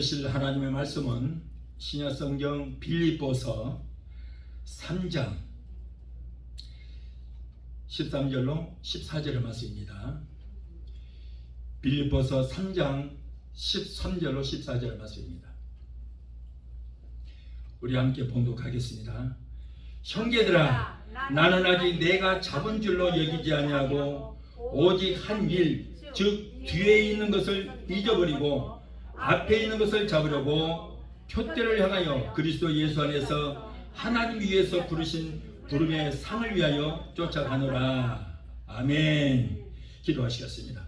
들으실 하나님의 말씀은 신약성경 빌립보서 3장 13절로 14절의 말씀입니다. 빌립보서 3장 13절로 14절의 말씀입니다. 우리 함께 봉독하겠습니다. 형제들아, 나는 아직 내가 잡은 줄로 여기지 아니하고 오직 한 일, 즉 뒤에 있는 것을 잊어버리고 앞에 있는 것을 잡으려고 표대를 향하여 그리스도 예수 안에서 하나님 위에서 부르신 부름의 상을 위하여 쫓아가노라. 아멘. 기도하시겠습니다.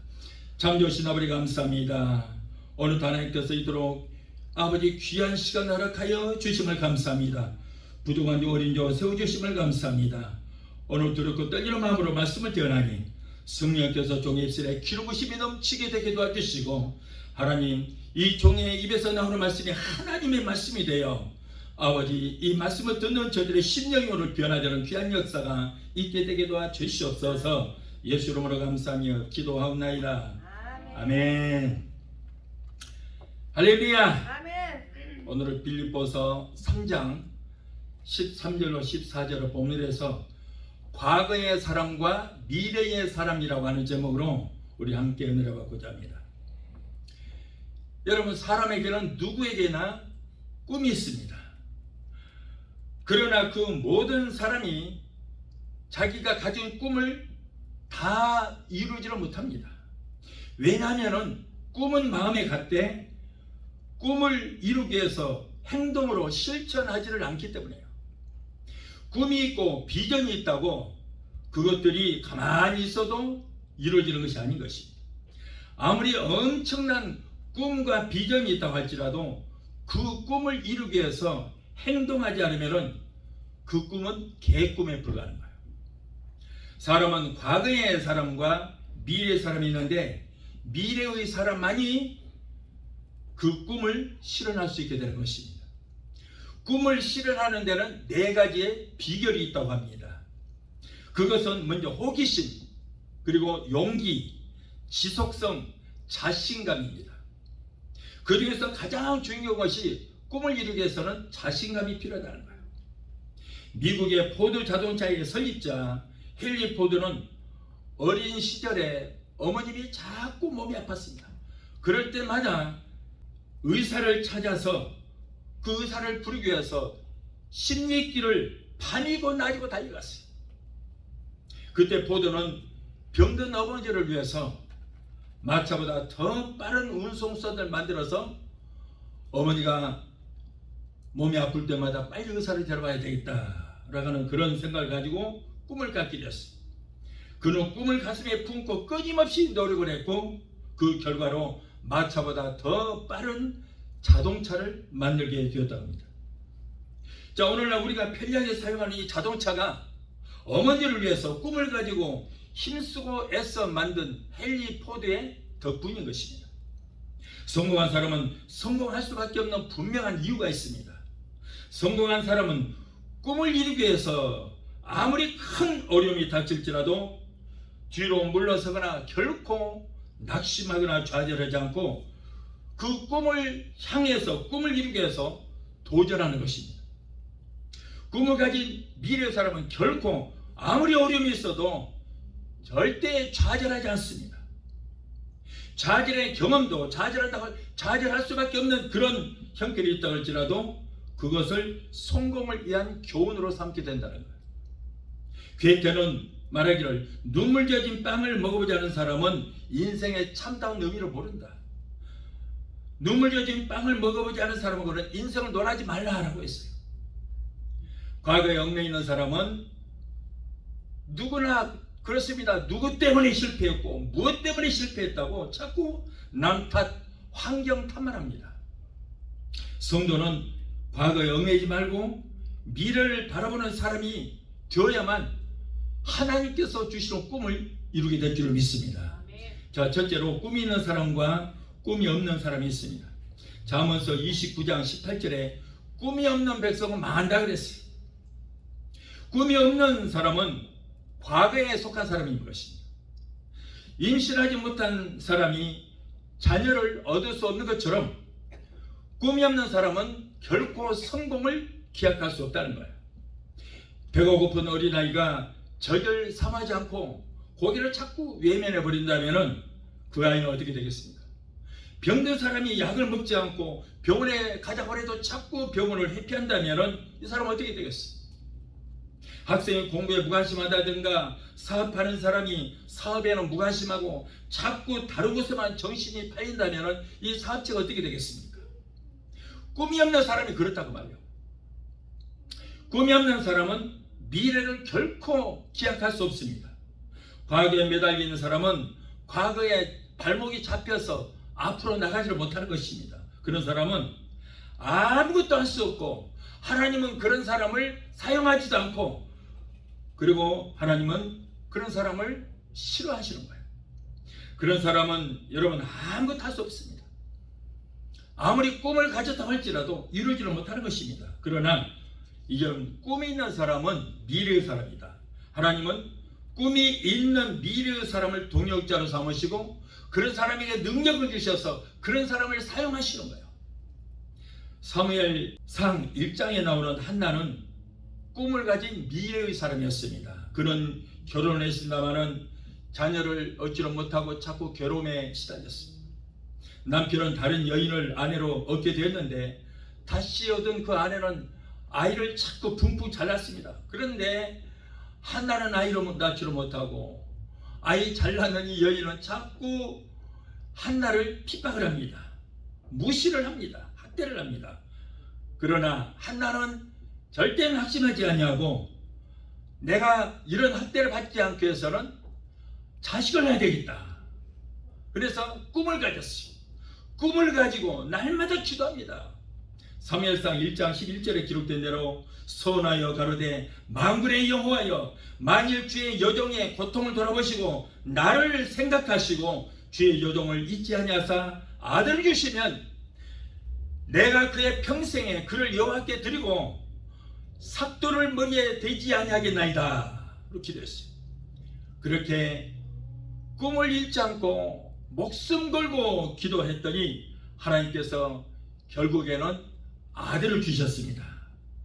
참 좋으신 아버지 감사합니다. 오늘 하나님께서 이토록 아버지 귀한 시간 허락하여 주심을 감사합니다. 부족한 종 어린 종 세워주심을 감사합니다. 오늘 두렵고 떨리는 마음으로 말씀을 전하니 성령께서 종의 입술에 기름부심이 넘치게 되게 도와주시고, 하나님 이 종의 입에서 나오는 말씀이 하나님의 말씀이 되어 아버지 이 말씀을 듣는 저들의 심령이 오늘 변화되는 귀한 역사가 있게 되게 도와주시옵소서. 예수 이름으로 감사하며 기도하옵나이다. 아멘. 할렐루야. 아멘. 오늘은 빌립보서 3장 13절로 14절의 본문에서 과거의 사람과 미래의 사람이라고 하는 제목으로 우리 함께 은혜를 받고자 합니다. 여러분, 사람에게는 누구에게나 꿈이 있습니다. 그러나 그 모든 사람이 자기가 가진 꿈을 다 이루지를 못합니다. 왜냐하면 꿈은 마음에 갖되 꿈을 이루기 위해서 행동으로 실천하지를 않기 때문에요. 꿈이 있고 비전이 있다고 그것들이 가만히 있어도 이루어지는 것이 아닌 것입니다. 아무리 엄청난 꿈과 비전이 있다고 할지라도 그 꿈을 이루기 위해서 행동하지 않으면 그 꿈은 개꿈에 불과한 거예요. 사람은 과거의 사람과 미래의 사람이 있는데 미래의 사람만이 그 꿈을 실현할 수 있게 되는 것입니다. 꿈을 실현하는 데는 4가지의 비결이 있다고 합니다. 그것은 먼저 호기심, 그리고 용기, 지속성, 자신감입니다. 그 중에서 가장 중요한 것이 꿈을 이루기 위해서는 자신감이 필요하다는 거예요. 미국의 포드 자동차의 설립자 헨리 포드는 어린 시절에 어머님이 자꾸 몸이 아팠습니다. 그럴 때마다 의사를 찾아서 그 의사를 부르기 위해서 십리길을 밤이고 낮이고 달려갔어요. 그때 포드는 병든 어머니를 위해서 마차보다 더 빠른 운송선을 만들어서 어머니가 몸이 아플 때마다 빨리 의사를 데려가야 되겠다 라는 그런 생각을 가지고 꿈을 갖게 됐어요. 그는 꿈을 가슴에 품고 끊임없이 노력을 했고 그 결과로 마차보다 더 빠른 자동차를 만들게 되었다고 합니다. 자, 오늘날 우리가 편리하게 사용하는 이 자동차가 어머니를 위해서 꿈을 가지고 힘쓰고 애써 만든 헨리 포드의 덕분인 것입니다. 성공한 사람은 성공할 수밖에 없는 분명한 이유가 있습니다. 성공한 사람은 꿈을 이루기 위해서 아무리 큰 어려움이 닥칠지라도 뒤로 물러서거나 결코 낙심하거나 좌절하지 않고 그 꿈을 향해서 꿈을 이루기 위해서 도전하는 것입니다. 꿈을 가진 미래의 사람은 결코 아무리 어려움이 있어도 절대 좌절하지 않습니다. 좌절의 경험도 좌절할 수밖에 없는 그런 형편이 있다고 할지라도 그것을 성공을 위한 교훈으로 삼게 된다는 거예요. 괴테는 말하기를 눈물 젖은 빵을 먹어보지 않은 사람은 인생의 참다운 의미를 모른다. 눈물 젖은 빵을 먹어보지 않은 사람은 인생을 논하지 말라라고 했어요. 과거에 얽매여 있는 사람은 누구나 그렇습니다. 누구 때문에 실패했고 무엇 때문에 실패했다고 자꾸 남 탓, 환경 탓만 합니다. 성도는 과거에 얽매이지 말고 미래를 바라보는 사람이 되어야만 하나님께서 주시는 꿈을 이루게 될 줄을 믿습니다. 자, 첫째로 꿈이 있는 사람과 꿈이 없는 사람이 있습니다. 잠언서 29장 18절에 꿈이 없는 백성은 망한다 그랬어요. 꿈이 없는 사람은 과거에 속한 사람인 것입니다. 임신하지 못한 사람이 자녀를 얻을 수 없는 것처럼 꿈이 없는 사람은 결코 성공을 기약할 수 없다는 거예요. 배가 고픈 어린아이가 젖을 삼하지 않고 고기를 자꾸 외면해 버린다면 그 아이는 어떻게 되겠습니까? 병든 사람이 약을 먹지 않고 병원에 가자고 해도 자꾸 병원을 회피한다면 이 사람은 어떻게 되겠어요? 학생이 공부에 무관심하다든가 사업하는 사람이 사업에는 무관심하고 자꾸 다른 곳에만 정신이 팔린다면 이 사업체가 어떻게 되겠습니까? 꿈이 없는 사람이 그렇다고 말이에요. 꿈이 없는 사람은 미래를 결코 기약할 수 없습니다. 과거에 매달려 있는 사람은 과거에 발목이 잡혀서 앞으로 나가지를 못하는 것입니다. 그런 사람은 아무것도 할 수 없고 하나님은 그런 사람을 사용하지도 않고 그리고 하나님은 그런 사람을 싫어하시는 거예요. 그런 사람은 여러분 아무것도 할 수 없습니다. 아무리 꿈을 가졌다 할지라도 이루지를 못하는 것입니다. 그러나 이런 꿈이 있는 사람은 미래의 사람이다. 하나님은 꿈이 있는 미래의 사람을 동역자로 삼으시고 그런 사람에게 능력을 주셔서 그런 사람을 사용하시는 거예요. 사무엘상 1장에 나오는 한나는 꿈을 가진 미래의 사람이었습니다. 그는 결혼을 했습니다마는 자녀를 얻지를 못하고 자꾸 괴로움에 시달렸습니다. 남편은 다른 여인을 아내로 얻게 되었는데 다시 얻은 그 아내는 아이를 자꾸 붕붕 잘났습니다. 그런데 한나는 아이를 낳지를 못하고 아이 잘나는 이 여인은 자꾸 한나를 핍박을 합니다. 무시를 합니다. 학대를 합니다. 그러나 한나는 절대 낙심하지 아니하고 내가 이런 학대를 받지 않기 위해서는 자식을 낳아야 되겠다. 그래서 꿈을 가졌어요. 꿈을 가지고 날마다 기도합니다. 사무엘상 1장 11절에 기록된 대로 선하여 가로되 만군의 여호와여 만일 주의 여종의 고통을 돌아보시고 나를 생각하시고 주의 여종을 잊지 아니하사 아들을 주시면 내가 그의 평생에 그를 여호와께 드리고 삭도를 머리에 대지 아니하겠나이다. 그렇게 기도했어요. 그렇게 꿈을 잃지 않고 목숨 걸고 기도했더니 하나님께서 결국에는 아들을 주셨습니다.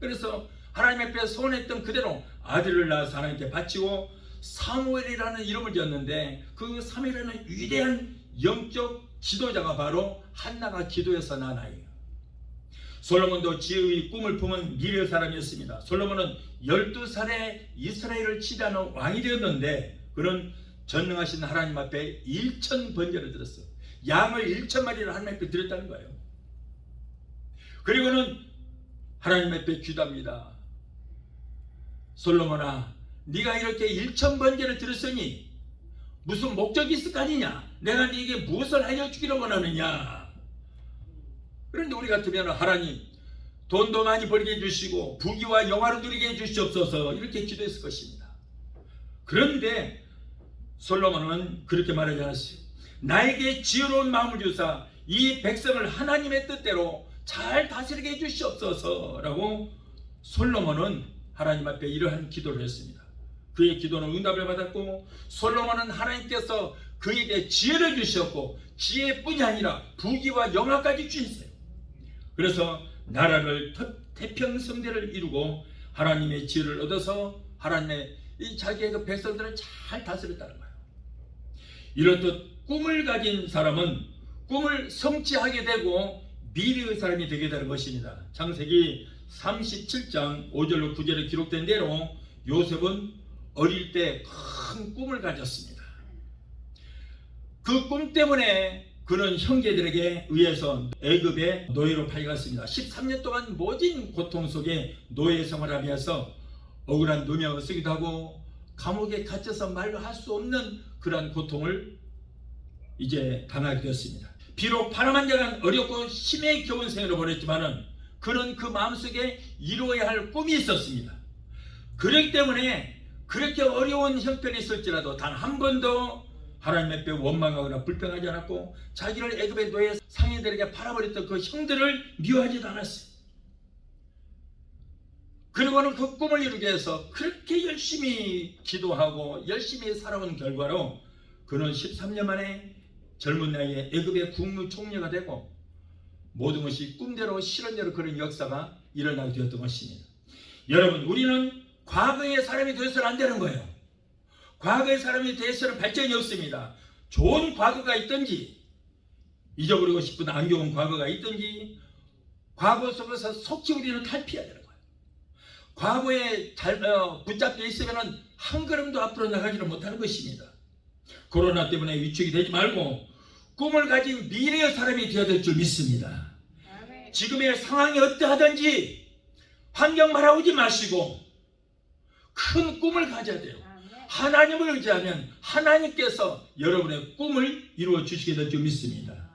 그래서 하나님 앞에 소원했던 그대로 아들을 낳아서 하나님께 바치고 사무엘이라는 이름을 지었는데 그 사무엘이라는 위대한 영적 지도자가 바로 한나가 기도해서 낳은 아이예요. 솔로몬도 지혜의 꿈을 품은 미래의 사람이었습니다. 솔로몬은 12살에 이스라엘을 치리하는 왕이 되었는데 그는 전능하신 하나님 앞에 1,000번제를 드렸어요. 양을 1,000마리를 하나님 앞에 드렸다는 거예요. 그리고는 하나님 앞에 기도합니다. 솔로몬아, 네가 이렇게 1,000번제를 드렸으니 무슨 목적이 있을 거 아니냐? 내가 네게 무엇을 하여 주기를 원하느냐? 그런데 우리 같으면 하나님 돈도 많이 벌게 해주시고 부귀와 영화를 누리게 해주시옵소서 이렇게 기도했을 것입니다. 그런데 솔로몬은 그렇게 말하지 않았어요. 나에게 지혜로운 마음을 주사 이 백성을 하나님의 뜻대로 잘 다스리게 해주시옵소서 라고 솔로몬은 하나님 앞에 이러한 기도를 했습니다. 그의 기도는 응답을 받았고 솔로몬은 하나님께서 그에게 지혜를 주셨고 지혜뿐이 아니라 부귀와 영화까지 주셨어요. 그래서 나라를 태평성대를 이루고 하나님의 지혜를 얻어서 하나님의 이 자기의 그 백성들을 잘 다스렸다는 거예요. 이렇듯 꿈을 가진 사람은 꿈을 성취하게 되고 미래의 사람이 되게 되는 것입니다. 창세기 37장 5절로 9절에 기록된 대로 요셉은 어릴 때 큰 꿈을 가졌습니다. 그 꿈 때문에 그는 형제들에게 의해서 애굽의 노예로 팔려갔습니다. 13년 동안 모진 고통 속에 노예 생활하면서 억울한 누명을 쓰기도 하고 감옥에 갇혀서 말로 할 수 없는 그러한 고통을 이제 당하게 되었습니다. 비록 파라만장한 어렵고 심히 겨운 생활을 보냈지만은 그는 그 마음속에 이루어야 할 꿈이 있었습니다. 그렇기 때문에 그렇게 어려운 형편이 있을지라도 단 한 번도 하나님 앞에 원망하거나 불평하지 않았고 자기를 애굽의 노예 상인들에게 팔아버렸던 그 형들을 미워하지도 않았어요. 그리고는 그 꿈을 이루기 위해서 그렇게 열심히 기도하고 열심히 살아온 결과로 그는 13년 만에 젊은 나이에 애굽의 국무총리가 되고 모든 것이 꿈대로 실현대로 그런 역사가 일어나게 되었던 것입니다. 여러분, 우리는 과거의 사람이 되어서는 안 되는 거예요. 과거의 사람이 되어서는 발전이 없습니다. 좋은 과거가 있든지 잊어버리고 싶은 안 좋은 과거가 있든지 과거 속에서 속히 우리는 탈피해야 되는 거예요. 과거에 붙잡혀 있으면 한 걸음도 앞으로 나가지를 못하는 것입니다. 코로나 때문에 위축이 되지 말고 꿈을 가진 미래의 사람이 되어야 될 줄 믿습니다. 지금의 상황이 어떠하든지 환경 바라보지 마시고 큰 꿈을 가져야 돼요. 하나님을 의지하면 하나님께서 여러분의 꿈을 이루어 주시게 될 줄 믿습니다.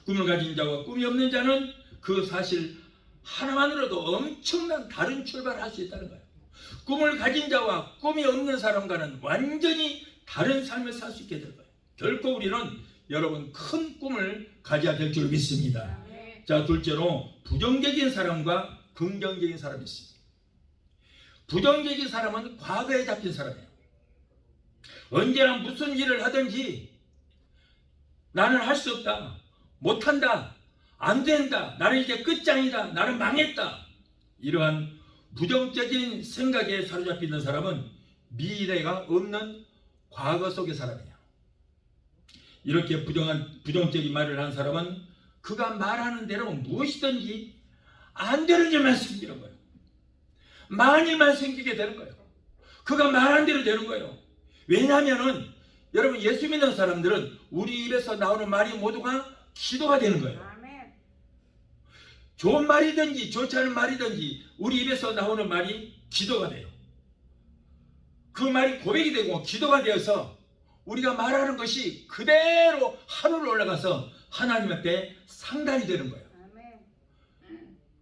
꿈을 가진 자와 꿈이 없는 자는 그 사실 하나만으로도 엄청난 다른 출발을 할 수 있다는 거예요. 꿈을 가진 자와 꿈이 없는 사람과는 완전히 다른 삶을 살 수 있게 될 거예요. 결코 우리는 여러분 큰 꿈을 가져야 될 줄 믿습니다. 자, 둘째로 부정적인 사람과 긍정적인 사람이 있습니다. 부정적인 사람은 과거에 잡힌 사람이에요. 언제나 무슨 일을 하든지 나는 할 수 없다, 못한다, 안 된다, 나는 이제 끝장이다, 나는 망했다, 이러한 부정적인 생각에 사로잡혀 있는 사람은 미래가 없는 과거 속의 사람이에요. 이렇게 부정적인 말을 한 사람은 그가 말하는 대로 무엇이든지 안 되는 일만 생기는 거예요. 망한 일만 생기게 되는 거예요. 그가 말한 대로 되는 거예요. 왜냐하면은 여러분, 예수 믿는 사람들은 우리 입에서 나오는 말이 모두가 기도가 되는 거예요. 좋은 말이든지 좋지 않은 말이든지 우리 입에서 나오는 말이 기도가 돼요. 그 말이 고백이 되고 기도가 되어서 우리가 말하는 것이 그대로 하늘로 올라가서 하나님 앞에 상달이 되는 거예요.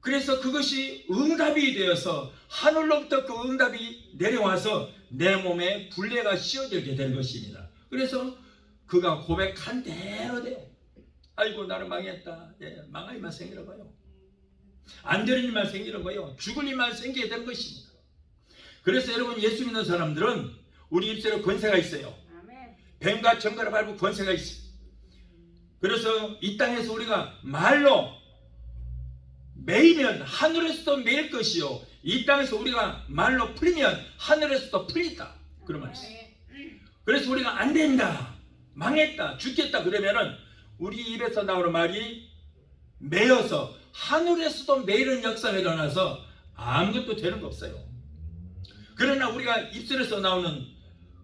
그래서 그것이 응답이 되어서 하늘로부터 그 응답이 내려와서 내 몸에 분례가 씌워지게 되는 것입니다. 그래서 그가 고백한 대로 돼요. 아이고 나는 망했다. 망할 일만 생기는 거예요. 안 되는 일만 생기는 거예요. 죽을 일만 생기게 되는 것입니다. 그래서 여러분, 예수 믿는 사람들은 우리 입술에 권세가 있어요. 뱀과 정갈을 밟을 권세가 있어요. 그래서 이 땅에서 우리가 말로 매이면 하늘에서도 매일 것이요, 이 땅에서 우리가 말로 풀리면 하늘에서도 풀린다, 그런 말이 있어요. 그래서 우리가 안 된다, 망했다, 죽겠다 그러면은 우리 입에서 나오는 말이 매여서 하늘에서도 매이는 역사가 일어나서 아무것도 되는 거 없어요. 그러나 우리가 입술에서 나오는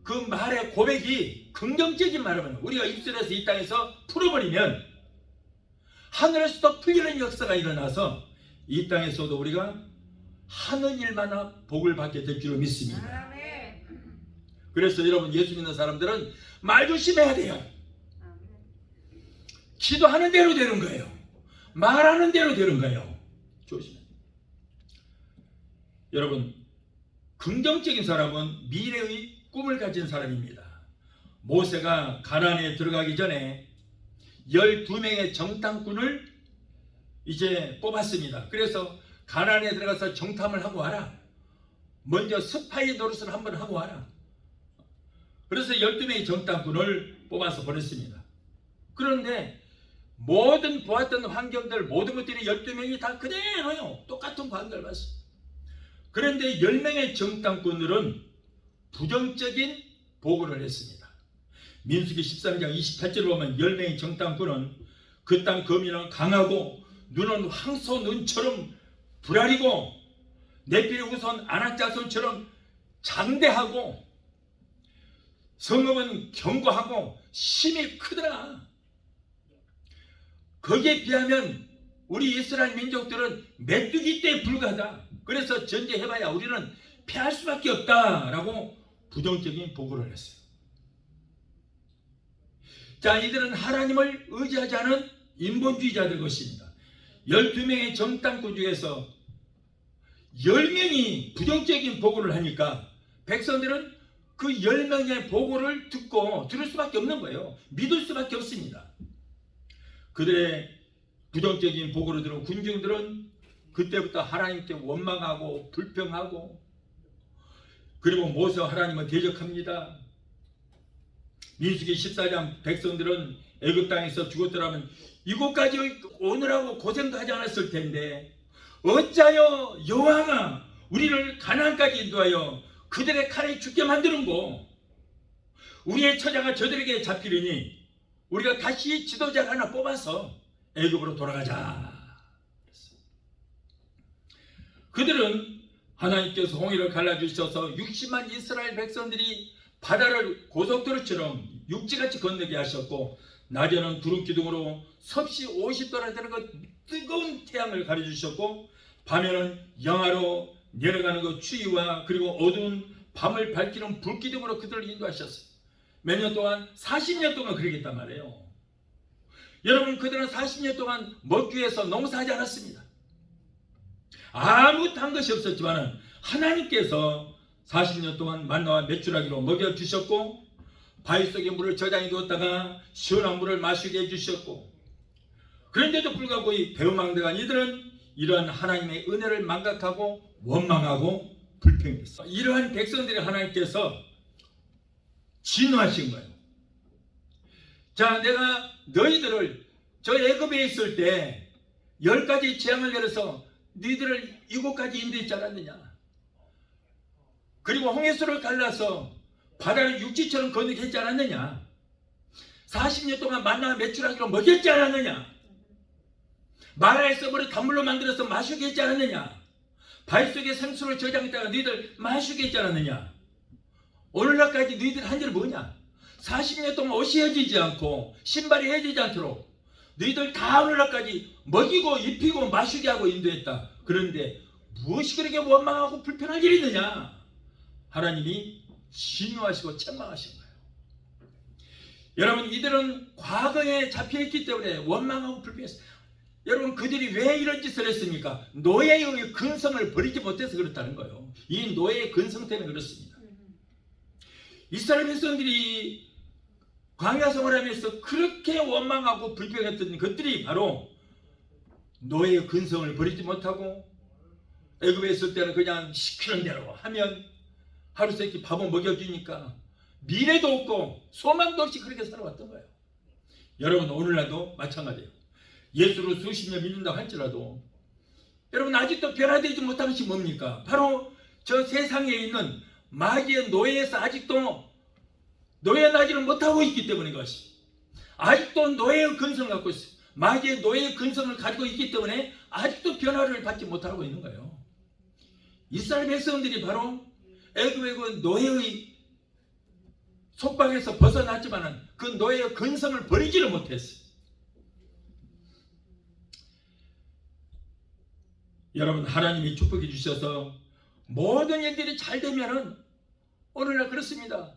그 말의 고백이 긍정적인 말이면 우리가 입술에서 이 땅에서 풀어버리면 하늘에서도 풀리는 역사가 일어나서 이 땅에서도 우리가 하는 일마다 복을 받게 될 줄로 믿습니다. 그래서 여러분, 예수 믿는 사람들은 말 조심해야 돼요. 기도하는 대로 되는 거예요. 말하는 대로 되는 거예요. 조심해요. 여러분, 긍정적인 사람은 미래의 꿈을 가진 사람입니다. 모세가 가나안에 들어가기 전에 12명의 정탐꾼을 이제 뽑았습니다. 그래서 가나안에 들어가서 정탐을 하고 와라. 먼저 스파이 노릇을 한번 하고 와라. 그래서 12명의 정탐꾼을 뽑아서 보냈습니다. 그런데 모든 보았던 환경들, 모든 것들이 12명이 다 그대로요. 똑같은 광경을 봤어요. 그런데 10명의 정탐꾼들은 부정적인 보고를 했습니다. 민수기 13장 28절을 보면 10명의 정탐꾼은 그 땅 거민은 강하고 눈은 황소 눈처럼 불알이고 네피리 후손 아낙 자손처럼 장대하고 성읍은 견고하고 힘이 크더라. 거기에 비하면 우리 이스라엘 민족들은 메뚜기 떼에 불과하다. 그래서 전제해봐야 우리는 패할 수밖에 없다라고 부정적인 보고를 했어요. 자, 이들은 하나님을 의지하지 않은 인본주의자들 것입니다. 12명의 정탐꾼 중에서 10명이 부정적인 보고를 하니까 백성들은 그 10명의 보고를 듣고 들을 수밖에 없는 거예요. 믿을 수밖에 없습니다. 그들의 부정적인 보고를 들은 군중들은 그때부터 하나님께 원망하고 불평하고, 그리고 모세와 하나님을 대적합니다. 민수기 14장 백성들은 애굽 땅에서 죽었더라면 이곳까지 오느라고 고생도 하지 않았을 텐데 어찌하여 여호와가 우리를 가나안까지 인도하여 그들의 칼에 죽게 만드는고? 우리의 처자가 저들에게 잡히리니 우리가 다시 지도자를 하나 뽑아서 애굽으로 돌아가자. 그들은 하나님께서 홍해를 갈라주셔서 60만 이스라엘 백성들이 바다를 고속도로처럼 육지같이 건너게 하셨고, 낮에는 구름 기둥으로 섭씨 50도나 되는 것 뜨거운 태양을 가려주셨고, 밤에는 영하로 내려가는 것 추위와 그리고 어두운 밤을 밝히는 불기둥으로 그들을 인도하셨어요. 몇 년 동안? 40년 동안 그러겠단 말이에요. 여러분, 그들은 40년 동안 먹기 위해서 농사하지 않았습니다. 아무것도 한 것이 없었지만 하나님께서 40년 동안 만나와 메추라기로 먹여주셨고, 바위 속에 물을 저장해 두었다가 시원한 물을 마시게 해주셨고, 그런데도 불구하고 이 배은망대한 이들은 이러한 하나님의 은혜를 망각하고 원망하고 불평했어. 이러한 백성들이 하나님께서 진노하신 거예요. 자, 내가 너희들을 저 애굽에 있을 때 10가지 재앙을 내려서 너희들을 이곳까지 인도했지 않았느냐? 그리고 홍해수를 갈라서 바다를 육지처럼 건너게 했지 않았느냐? 40년 동안 만나와 메추라기로 먹였지 않았느냐? 마라의 썩물을 단물로 만들어서 마시게 했지 않았느냐? 바위 속에 생수를 저장했다가 너희들 마시게 했지 않았느냐? 오늘날까지 너희들 한 일은 뭐냐? 40년 동안 옷이 헤어지지 않고 신발이 헤어지지 않도록 너희들 다 오늘날까지 먹이고 입히고 마시게 하고 인도했다. 그런데 무엇이 그렇게 원망하고 불편한 일이 있느냐? 하나님이 진노하시고 책망하신 거예요. 여러분, 이들은 과거에 잡혀있기 때문에 원망하고 불편했어요. 여러분, 그들이 왜 이런 짓을 했습니까? 노예의 근성을 버리지 못해서 그렇다는 거예요. 이 노예의 근성 때문에 그렇습니다. 이스라엘 백성들이 광야 생활하면서 그렇게 원망하고 불평했던 것들이 바로 노예의 근성을 버리지 못하고, 애굽에 있을 때는 그냥 시키는 대로 하면 하루 세끼 밥은 먹여주니까 미래도 없고 소망도 없이 그렇게 살아왔던 거예요. 여러분, 오늘날도 마찬가지예요. 예수를 수십 년 믿는다고 할지라도 여러분, 아직도 변화되지 못한 것이 뭡니까? 바로 저 세상에 있는 마귀의 노예에서 아직도 노예나지를 못하고 있기 때문인 것이, 아직도 노예의 근성을 갖고 있어요. 마귀의 노예의 근성을 가지고 있기 때문에 아직도 변화를 받지 못하고 있는 거예요. 이스라엘 백성들이 바로 애굽의 그 노예의 속박에서 벗어났지만 그 노예의 근성을 버리지를 못했어요. 여러분, 하나님이 축복해 주셔서 모든 일들이 잘 되면은 오늘날 그렇습니다.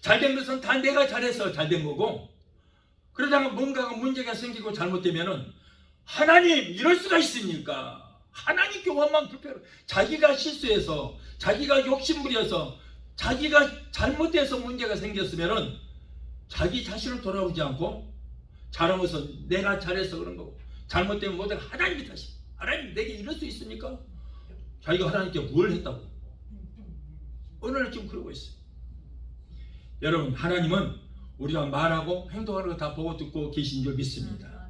잘된 것은 다 내가 잘해서 잘된 거고, 그러다가 뭔가가 문제가 생기고 잘못되면은 하나님, 이럴 수가 있습니까? 하나님께 원망 불평, 자기가 실수해서, 자기가 욕심부려서, 자기가 잘못해서 문제가 생겼으면은 자기 자신을 돌아보지 않고 잘한 것은 내가 잘해서 그런 거고, 잘못되면 모든 하나님이 탓이. 하나님, 내게 이럴 수 있습니까? 자기가 하나님께 뭘 했다고 오늘 지금 그러고 있어요. 여러분, 하나님은 우리가 말하고 행동하는 거 다 보고 듣고 계신 줄 믿습니다.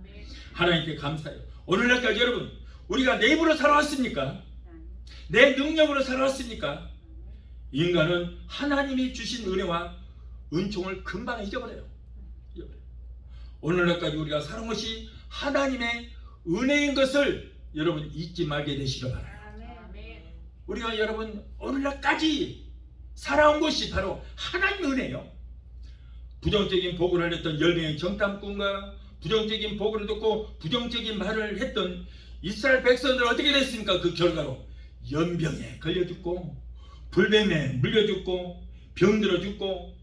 하나님께 감사해요. 오늘날까지 여러분, 우리가 내 입으로 살아왔습니까? 내 능력으로 살아왔습니까? 인간은 하나님이 주신 은혜와 은총을 금방 잊어버려요. 오늘날까지 우리가 살아온 것이 하나님의 은혜인 것을 여러분 잊지 말게 되시길 바라요. 우리가 여러분 오늘날까지 살아온 것이 바로 하나님의 은혜예요. 부정적인 보고를 했던 10명의 정탐꾼과 부정적인 보고를 듣고 부정적인 말을 했던 이스라엘 백성들 어떻게 됐습니까? 그 결과로 연병에 걸려 죽고 불뱀에 물려 죽고 병들어 죽고,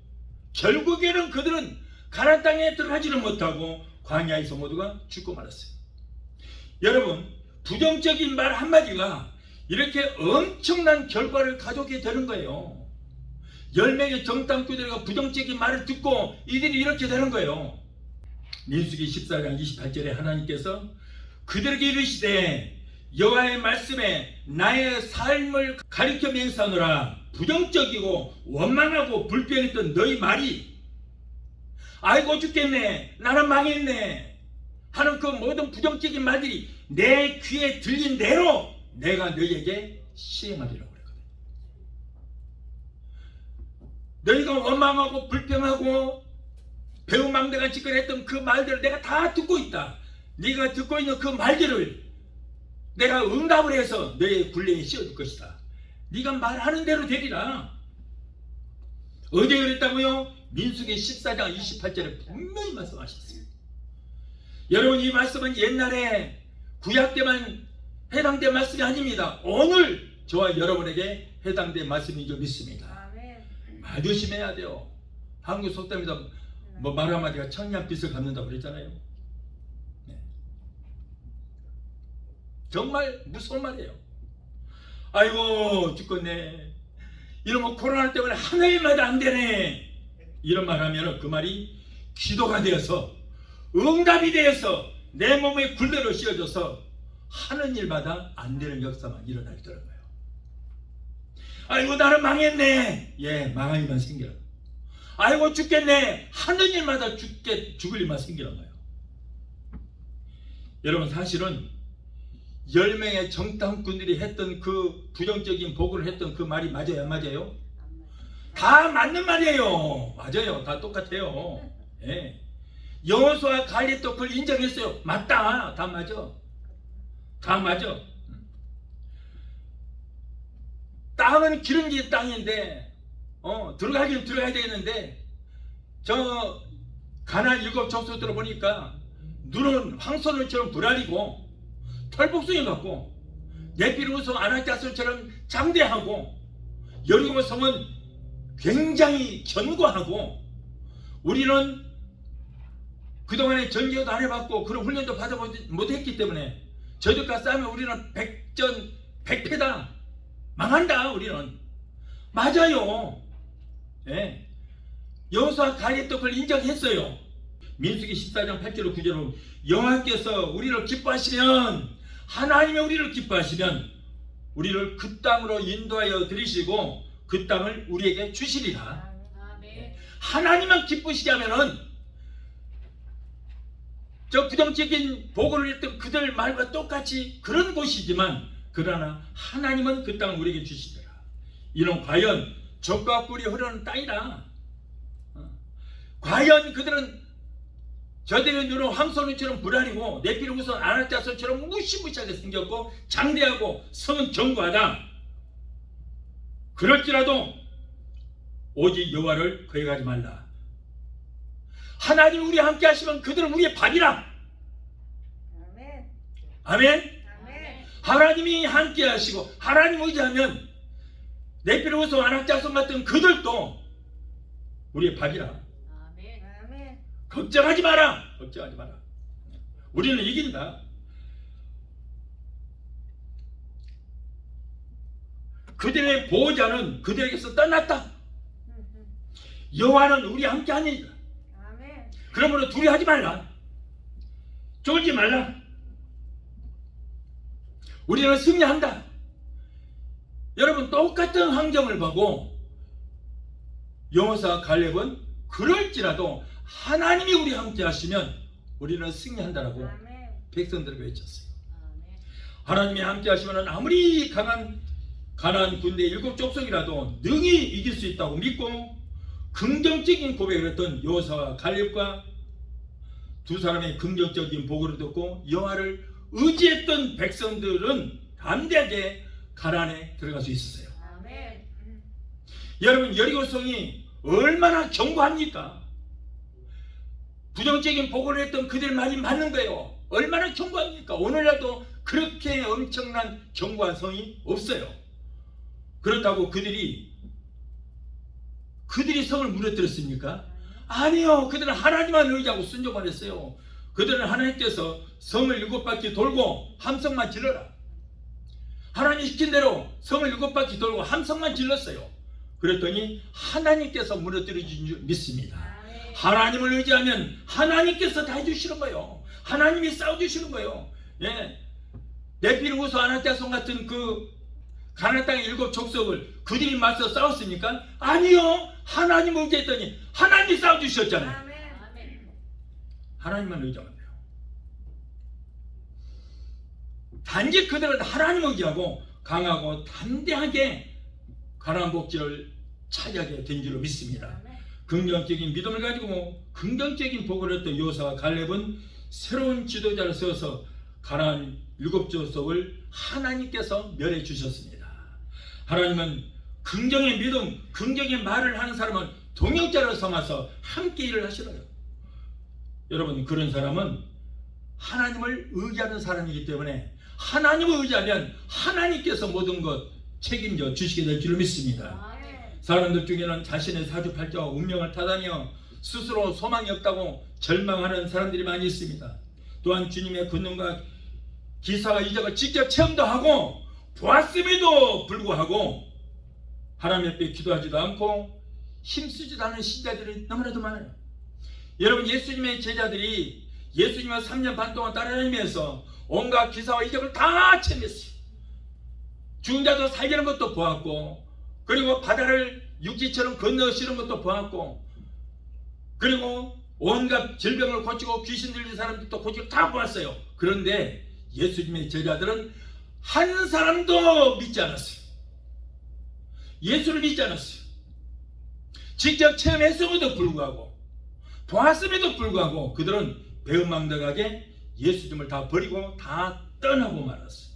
결국에는 그들은 가나안 땅에 들어가지를 못하고 광야에서 모두가 죽고 말았어요. 여러분, 부정적인 말 한마디가 이렇게 엄청난 결과를 가져오게 되는 거예요. 10명의 정탐꾼들과 부정적인 말을 듣고 이들이 이렇게 되는 거예요. 민수기 14장 28절에 하나님께서 그들에게 이르시되 여호와의 말씀에 나의 삶을 가리켜 맹세하노라. 부정적이고 원망하고 불평했던 너희 말이 아이고 죽겠네, 나는 망했네 하는 그 모든 부정적인 말들이 내 귀에 들린 대로 내가 너희에게 시행하리라고 그랬거든. 너희가 원망하고 불평하고 배은망대가 짓거렸던 그 말들을 내가 다 듣고 있다. 네가 듣고 있는 그 말들을 내가 응답을 해서 너의 굴레에 씌워줄 것이다. 네가 말하는 대로 되리라. 어제 그랬다고요? 민수기 14장 28절에 분명히 말씀하셨어요. 여러분, 이 말씀은 옛날에 구약 때만 해당된 말씀이 아닙니다. 오늘 저와 여러분에게 해당된 말씀인 줄 믿습니다. 말 조심해야 돼요. 한국 속담에서 뭐 말 한마디가 청량빛을 갚는다고 그랬잖아요. 네. 정말 무서운 말이에요. 아이고 죽겠네, 이러면 코로나 때문에 하나일마다 안 되네, 이런 말 하면 그 말이 기도가 되어서 응답이 되어서 내 몸에 굴레로 씌워져서 하는 일마다 안 되는 역사만 일어나더라고요. 아이고 나는 망했네. 예, 망할 일만 생겨요. 아이고 죽겠네. 하는 일마다 죽을 일만 생기는 거예요. 여러분, 사실은 10명의 정탐꾼들이 했던 그 부정적인 보고를 했던 그 말이 맞아요, 안 맞아요? 다 맞는 말이에요. 맞아요. 다 똑같아요. 예. 여호수아 갈렙도 그걸 인정했어요. 맞다. 다 맞아. 다 맞아. 땅은 기름진 땅인데 들어가긴 들어가야 되겠는데 저 가나안 7 족속들을 보니까 눈은 황소들처럼 불알이고 털복숭이 같고 네피르우스 아낙자손처럼 장대하고 여리고 성은 굉장히 견고하고 우리는 그동안에 전기도 안 해봤고 그런 훈련도 받아보지 못했기 때문에 저들과 싸우면 우리는 백전 백패다, 망한다. 우리는 맞아요. 예. 여호수아 갈렙도 그걸 인정했어요. 민수기 14장 8절로 9절로 여호와께서 우리를 기뻐하시면, 하나님이 우리를 기뻐하시면 우리를 그 땅으로 인도하여 들이시고 그 땅을 우리에게 주시리라. 하나님만 기쁘시자면은 저 부정적인 보고를 했던 그들 말과 똑같이 그런 곳이지만 그러나 하나님은 그 땅을 우리에게 주시더라. 이는 과연 젖과 꿀이 흐르는 땅이다. 과연 그들은 저들의 눈은 황소눈처럼 불알이고 네피르우스 아낙자손처럼 무시무시하게 생겼고 장대하고 성은 견고하다. 그럴지라도 오직 여호와를 거역하지 말라. 하나님이 우리와 함께 하시면 그들은 우리의 밥이라. 아멘. 아멘. 아멘. 하나님이 함께 하시고 하나님 의지하면 네피르우스 아낙자손 같은 그들도 우리의 밥이라. 아멘. 아멘. 걱정하지 마라. 걱정하지 마라. 우리는 이긴다. 그들의 보호자는 그들에게서 떠났다. 여호와는 우리와 함께 하니라. 그러므로 두려워하지 말라. 쫄지 말라. 우리는 승리한다. 여러분, 똑같은 환경을 보고 여호수아 갈렙은 그럴지라도 하나님이 우리와 함께 하시면 우리는 승리한다라고 백성들에게 외쳤어요. 하나님이 함께 하시면 아무리 강한 가나안 군대 7 족속이라도 능히 이길 수 있다고 믿고 긍정적인 고백을 했던 여호수아와 갈렙과 두 사람의 긍정적인 보고를 듣고 여호와를 의지했던 백성들은 담대하게 가나안에 들어갈 수 있었어요. 아멘. 여러분, 여리고성이 얼마나 견고합니까? 부정적인 보고를 했던 그들 말이 맞는 거예요. 얼마나 견고합니까? 오늘날도 그렇게 엄청난 견고한 성이 없어요. 그렇다고 그들이 성을 무너뜨렸습니까? 아니요. 그들은 하나님만 의지하고 순종만 했어요. 그들은 하나님께서 성을 7바퀴 돌고 함성만 질러라. 하나님 시킨 대로 성을 7바퀴 돌고 함성만 질렀어요. 그랬더니 하나님께서 무너뜨려 주신 줄 믿습니다. 하나님을 의지하면 하나님께서 다 해주시는 거예요. 하나님이 싸워주시는 거예요. 예. 네피르우스 아낙자손 같은 그 가나안 땅의 7 족속을 그들이 맞서 싸웠습니까? 아니요. 하나님을 의지했더니 하나님이 싸워주셨잖아요. 하나님만 의지하면 돼요. 단지 그들은 하나님 의지하고 강하고 담대하게 가나안 복지를 차지하게 된 줄로 믿습니다. 긍정적인 믿음을 가지고 긍정적인 복을 얻던 여호수아와 갈렙은 새로운 지도자를 세워서 가나안 7족속을 하나님께서 멸해 주셨습니다. 하나님은 긍정의 믿음, 긍정의 말을 하는 사람은 동역자로 삼아서 함께 일을 하시라요. 여러분, 그런 사람은 하나님을 의지하는 사람이기 때문에 하나님을 의지하면 하나님께서 모든 것 책임져 주시게 될 줄로 믿습니다. 사람들 중에는 자신의 사주팔자와 운명을 탓하며 스스로 소망이 없다고 절망하는 사람들이 많이 있습니다. 또한 주님의 권능과 기사와 이적을 직접 체험도 하고 보았음에도 불구하고 하나님 앞에 기도하지도 않고 힘쓰지도 않은 신자들이 너무나도 많아요. 여러분, 예수님의 제자들이 예수님을 3년 반 동안 따라다니면서 온갖 기사와 이적을 다 체험했어요. 죽은 자도 살리는 것도 보았고, 그리고 바다를 육지처럼 건너시는 것도 보았고, 그리고 온갖 질병을 고치고 귀신 들린 사람들도 고치고 다 보았어요. 그런데 예수님의 제자들은 한 사람도 믿지 않았어요. 예수를 믿지 않았어요. 직접 체험했음에도 불구하고, 보았음에도 불구하고 그들은 배은망덕하게 예수님을 다 버리고 다 떠나고 말았어요.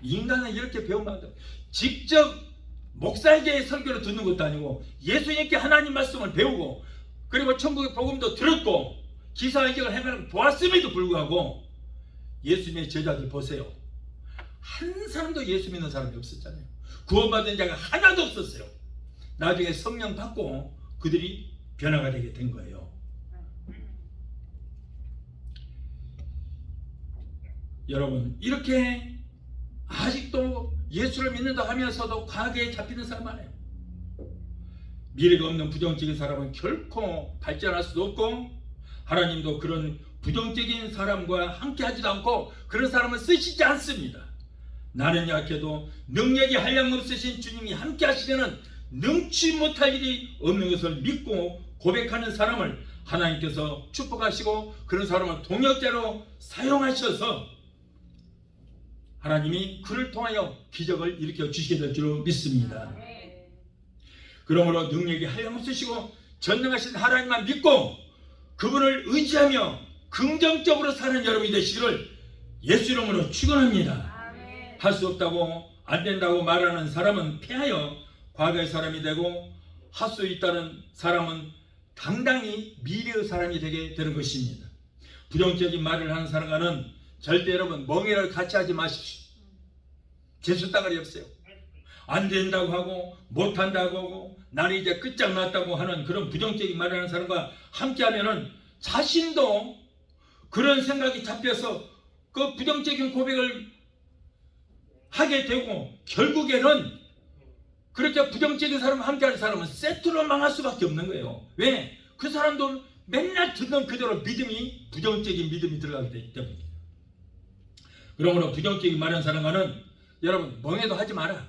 인간은 이렇게 배은망덕, 직접 목사에게 설교를 듣는 것도 아니고 예수님께 하나님 말씀을 배우고, 그리고 천국의 복음도 들었고 기사와 이적을 행하는 보았음에도 불구하고 예수님의 제자들 보세요. 한 사람도 예수 믿는 사람이 없었잖아요. 구원받은 자가 하나도 없었어요. 나중에 성령 받고 그들이 변화가 되게 된 거예요. 여러분, 이렇게 아직도 예수를 믿는다 하면서도 과거에 잡히는 사람 많아요. 미래가 없는 부정적인 사람은 결코 발전할 수도 없고, 하나님도 그런 부정적인 사람과 함께 하지도 않고 그런 사람을 쓰시지 않습니다. 나는 약해도 능력이 한량없으신 주님이 함께 하시면 능치 못할 일이 없는 것을 믿고 고백하는 사람을 하나님께서 축복하시고, 그런 사람을 동역자로 사용하셔서 하나님이 그를 통하여 기적을 일으켜 주시게 될 줄 믿습니다. 그러므로 능력이 한량없으시고 전능하신 하나님만 믿고 그분을 의지하며 긍정적으로 사는 여러분이 되시기를 예수 이름으로 축원합니다. 할 수 없다고 안 된다고 말하는 사람은 패하여 과거의 사람이 되고, 할 수 있다는 사람은 당당히 미래의 사람이 되게 되는 것입니다. 부정적인 말을 하는 사람과는 절대 여러분 멍해를 같이 하지 마십시오. 재수따가리 없어요. 안 된다고 하고 못한다고 하고 나는 이제 끝장났다고 하는 그런 부정적인 말을 하는 사람과 함께 하면은 자신도 그런 생각이 잡혀서 그 부정적인 고백을 하게 되고, 결국에는 그렇게 부정적인 사람과 함께 하는 사람은 세트로 망할 수밖에 없는 거예요. 왜? 그 사람도 맨날 듣는 그대로 믿음이, 부정적인 믿음이 들어가게 되기 때문에. 그러므로 부정적인 말하는 사람과는 여러분 멍해도 하지 마라.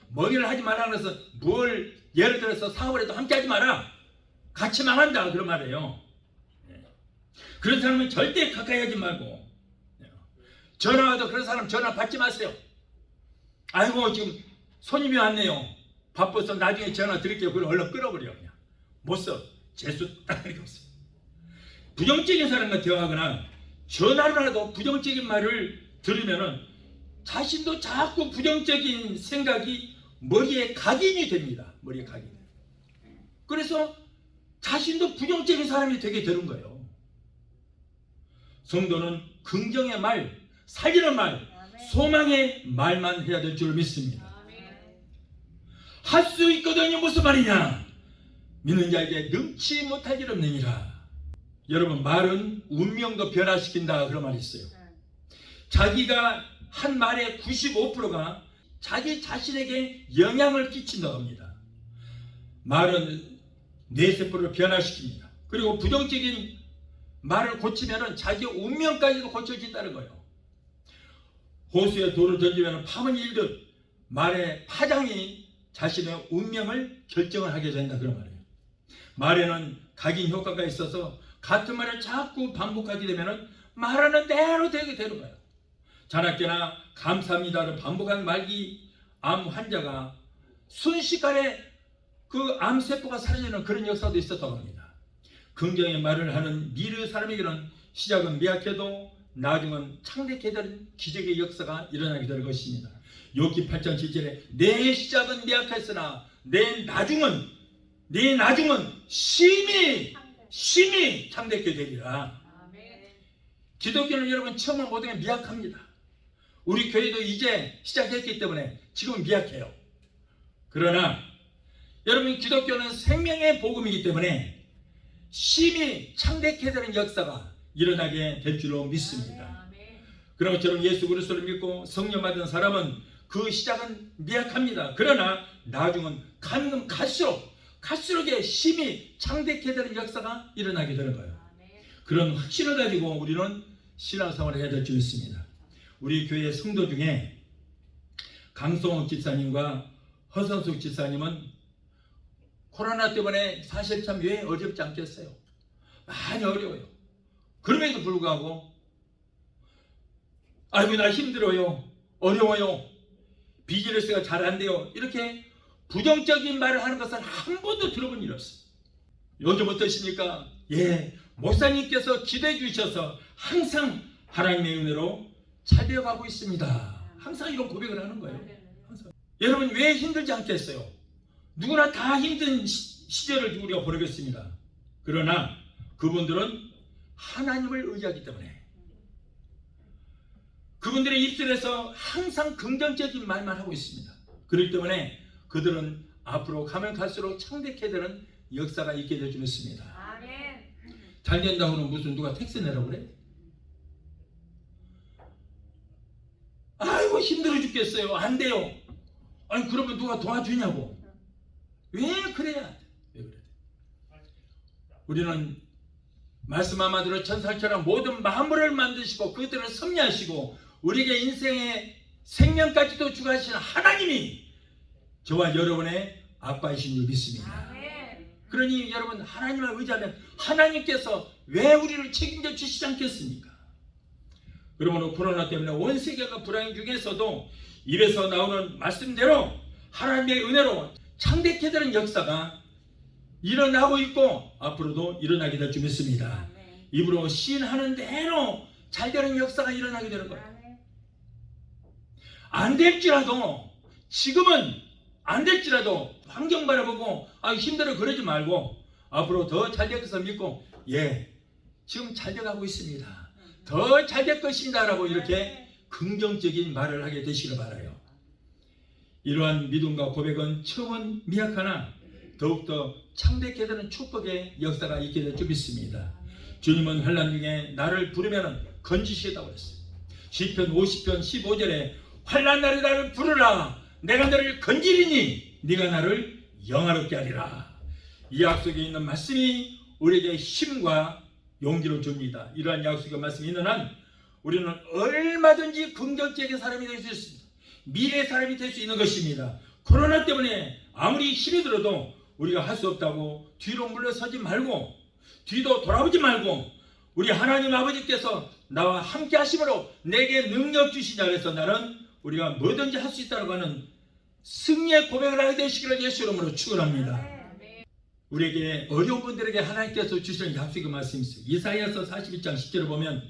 멍해를 하지 마라 그래서 뭘 예를 들어서 사업을 해도 함께 하지 마라. 같이 망한다 그런 말이에요. 그런 사람은 절대 가까이 하지 말고, 전화 와도 그런 사람 전화 받지 마세요. 아이고 지금 손님이 왔네요. 바빠서 나중에 전화 드릴게요. 그걸 얼른 끊어버려. 그냥 못 써. 재수 딱 이렇게 없어. 부정적인 사람과 대화하거나 전화를 해도 부정적인 말을 들으면은 자신도 자꾸 부정적인 생각이 머리에 각인이 됩니다. 머리에 각인. 그래서 자신도 부정적인 사람이 되게 되는 거예요. 성도는 긍정의 말, 살리는 말, 소망의 말만 해야 될 줄 믿습니다. 할 수 있거든요. 무슨 말이냐? 믿는 자에게 능치 못할 일 없느니라. 여러분, 말은 운명도 변화시킨다 그런 말이 있어요. 자기가 한 말의 95%가 자기 자신에게 영향을 끼친다고 합니다. 말은 뇌세포를 변화시킵니다. 그리고 부정적인 말을 고치면 자기 운명까지도 고쳐진다는 거예요. 호수에 돌을 던지면 파문이 일듯 말의 파장이 자신의 운명을 결정을 하게 된다 그런 말이에요. 말에는 각인 효과가 있어서 같은 말을 자꾸 반복하게 되면 말하는 대로 되게 되는 거예요. 자나깨나 감사합니다를 반복한 말기 암 환자가 순식간에 그 암세포가 사라지는 그런 역사도 있었다고 합니다. 긍정의 말을 하는 미르 사람에게는 시작은 미약해도 나중은 창대케 되는 기적의 역사가 일어나게 될 것입니다. 욥기 8장 7절에 내 시작은 미약했으나 내 나중은 심히 창대케 되리라. 기독교는 여러분 처음은 모든 게 미약합니다. 우리 교회도 이제 시작했기 때문에 지금은 미약해요. 그러나 여러분 기독교는 생명의 복음이기 때문에 심히 창대케 되는 역사가 일어나게 될 줄로 믿습니다. 그런 것처럼 예수 그리스도를 믿고 성령 받은 사람은 그 시작은 미약합니다. 그러나 나중은 가면 갈수록에 심히 창대케 되는 역사가 일어나게 되는 거예요. 그런 확신을 가지고 우리는 신앙생활을 해야 될 줄 있습니다. 우리 교회 성도 중에 강성호 집사님과 허선숙 집사님은 코로나 때문에 사실 참 왜 어렵지 않겠어요? 많이 어려워요. 그럼에도 불구하고 아이고 나 힘들어요, 어려워요, 비즈니스가 잘 안 돼요, 이렇게 부정적인 말을 하는 것은 한 번도 들어본 일 없어요. 요즘 어떠십니까? 목사님께서 기도해 주셔서 항상 하나님의 은혜로 잘 되어가고 있습니다. 항상 이런 고백을 하는 거예요. 항상. 여러분 왜 힘들지 않겠어요? 누구나 다 힘든 시절을 우리가 보내겠습니다. 그러나 그분들은 하나님을 의지하기 때문에 그분들의 입술에서 항상 긍정적인 말만 하고 있습니다. 그렇기 때문에 그들은 앞으로 가면 갈수록 창대케 되는 역사가 있게 될 줄 믿습니다. 잘 된다고는 무슨 누가 택스 내라고 그래? 아이고 힘들어 죽겠어요, 안 돼요. 아니 그러면 누가 도와주냐고. 왜 그래야 돼? 왜 그래? 우리는 말씀 한마디로 천사처럼 모든 만물을 만드시고 그들을 섭리하시고 우리에게 인생의 생명까지도 주관하시는 하나님이 저와 여러분의 아빠이신 줄 믿습니다. 그러니 여러분 하나님을 의지하면 하나님께서 왜 우리를 책임져 주시지 않겠습니까? 그러므로 코로나 때문에 온 세계가 불황 중에서도 입에서 나오는 말씀대로 하나님의 은혜로 창대케 되는 역사가 일어나고 있고 앞으로도 일어나게 될 줄 믿습니다. 입으로 시인하는 대로 잘 되는 역사가 일어나게 되는 거예요. 안 될지라도 지금은 안 될지라도 환경 바라보고 힘들어 그러지 말고 앞으로 더 잘 될 것을 믿고 지금 잘 돼가고 있습니다, 더 잘 될 것입니다 라고 이렇게 긍정적인 말을 하게 되시길 바라요. 이러한 믿음과 고백은 처음은 미약하나 더욱더 창대케 되는 축복의 역사가 있게 될 줄 믿습니다. 주님은 환난 중에 나를 부르면 건지시겠다고 했어요. 시편 50편 15절에 환난 날에 나를 부르라, 내가 너를 건지리니 네가 나를 영화롭게 하리라. 이 약속에 있는 말씀이 우리에게 힘과 용기를 줍니다. 이러한 약속의 말씀이 있는 한 우리는 얼마든지 긍정적인 사람이 될 수 있습니다. 미래의 사람이 될 수 있는 것입니다. 코로나 때문에 아무리 힘이 들어도 우리가 할 수 없다고 뒤로 물러서지 말고 뒤도 돌아보지 말고 우리 하나님 아버지께서 나와 함께 하심으로 내게 능력 주시자 해서 나는 우리가 뭐든지 할 수 있다고 하는 승리의 고백을 하게 되시기를 예수 이름으로 축원합니다. 우리에게 어려운 분들에게 하나님께서 주시는 약속의 말씀이 있어요. 이사야서 41장 10절을 보면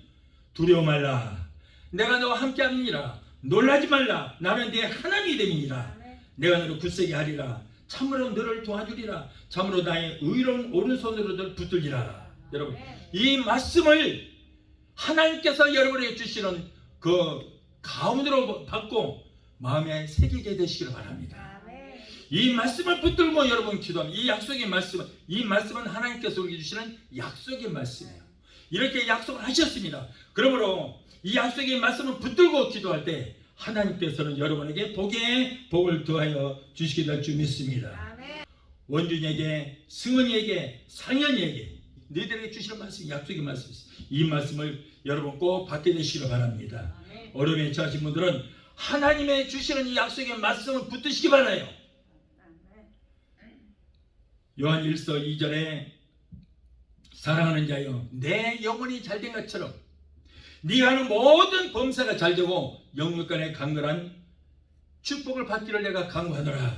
두려워 말라, 내가 너와 함께 함이니라, 놀라지 말라, 나는 네 하나님이 됨이니라, 내가 너를 굳세게 하리라, 참으로 너를 도와주리라, 참으로 나의 의로운 오른손으로 너를 붙들리라. 여러분 이 말씀을 하나님께서 여러분에게 주시는 그 가운데로 받고 마음에 새기게 되시기를 바랍니다. 이 말씀을 붙들고 여러분 기도하면 이 약속의 말씀은 하나님께서 우리에게 주시는 약속의 말씀이에요. 이렇게 약속을 하셨습니다. 그러므로 이 약속의 말씀을 붙들고 기도할 때 하나님께서는 여러분에게 복을 더하여 주시게 될 줄 믿습니다. 원준에게, 승은이에게, 상현이에게 너희들에게 주시는 말씀이 약속의 말씀이 있어요. 이 말씀을 여러분 꼭 받게 되시기를 바랍니다. 어려움에 처하신 분들은 하나님의 주시는 이 약속의 말씀을 붙드시기 바라요. 요한 1서 2절에 사랑하는 자여, 내 영혼이 잘된 것처럼 네가 하는 모든 범사가 잘되고 영육간의 강건한 축복을 받기를 내가 간구하노라.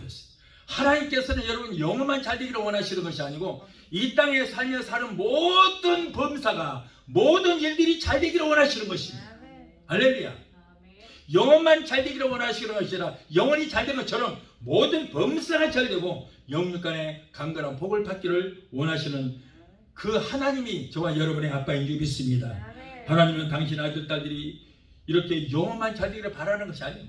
하나님께서는 여러분 영혼만 잘되기를 원하시는 것이 아니고 이 땅에 살며 사는 모든 범사가, 모든 일들이 잘되기를 원하시는 것입니다. 할렐루야. 영혼만 잘되기를 원하시는 것이 아니라 영혼이 잘된 것처럼 모든 범사가 잘되고 영육간의 강건한 복을 받기를 원하시는 그 하나님이 저와 여러분의 아빠인 줄 믿습니다. 하나님은 당신 아들 딸들이 이렇게 영혼만 잘되기를 바라는 것이 아니에요.